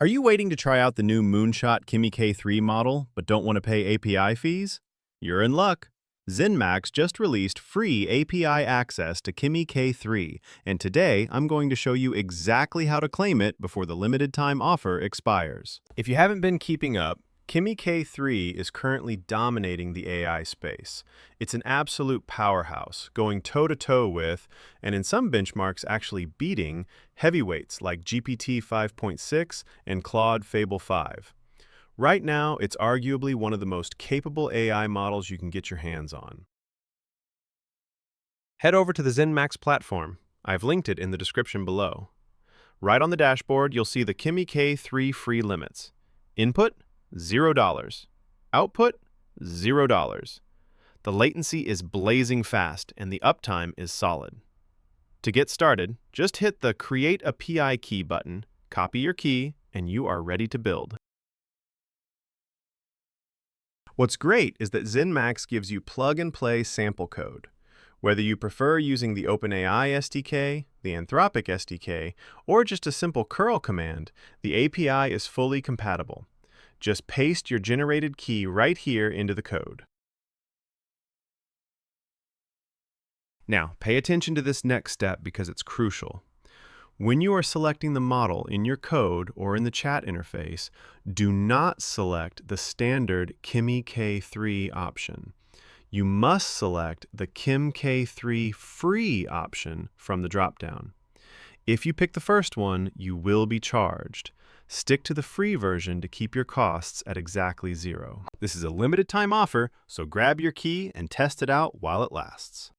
Are you waiting to try out the new Moonshot Kimi K3 model but don't want to pay API fees? You're in luck. Zenmax just released free API access to Kimi K3, and today I'm going to show you exactly how to claim it before the limited time offer expires. If you haven't been keeping up, Kimi K3 is currently dominating the AI space. It's an absolute powerhouse, going toe-to-toe with, and in some benchmarks actually beating, heavyweights like GPT 5.6 and Claude Fable 5. Right now, it's arguably one of the most capable AI models you can get your hands on. Head over to the Zenmax platform. I've linked it in the description below. Right on the dashboard, you'll see the Kimi K3 free limits. Input, $0. Output, $0. The latency is blazing fast and the uptime is solid. To get started, just hit the Create a PI key button, copy your key, and you are ready to build. What's great is that Zenmax gives you plug-and-play sample code. Whether you prefer using the OpenAI SDK, the Anthropic SDK, or just a simple curl command, the API is fully compatible. Just paste your generated key right here into the code. Now, pay attention to this next step because it's crucial. When you are selecting the model in your code or in the chat interface, do not select the standard Kimi K3 option. You must select the Kimi K3 free option from the dropdown. If you pick the first one, you will be charged. Stick to the free version to keep your costs at exactly 0. This is a limited time offer, so grab your key and test it out while it lasts.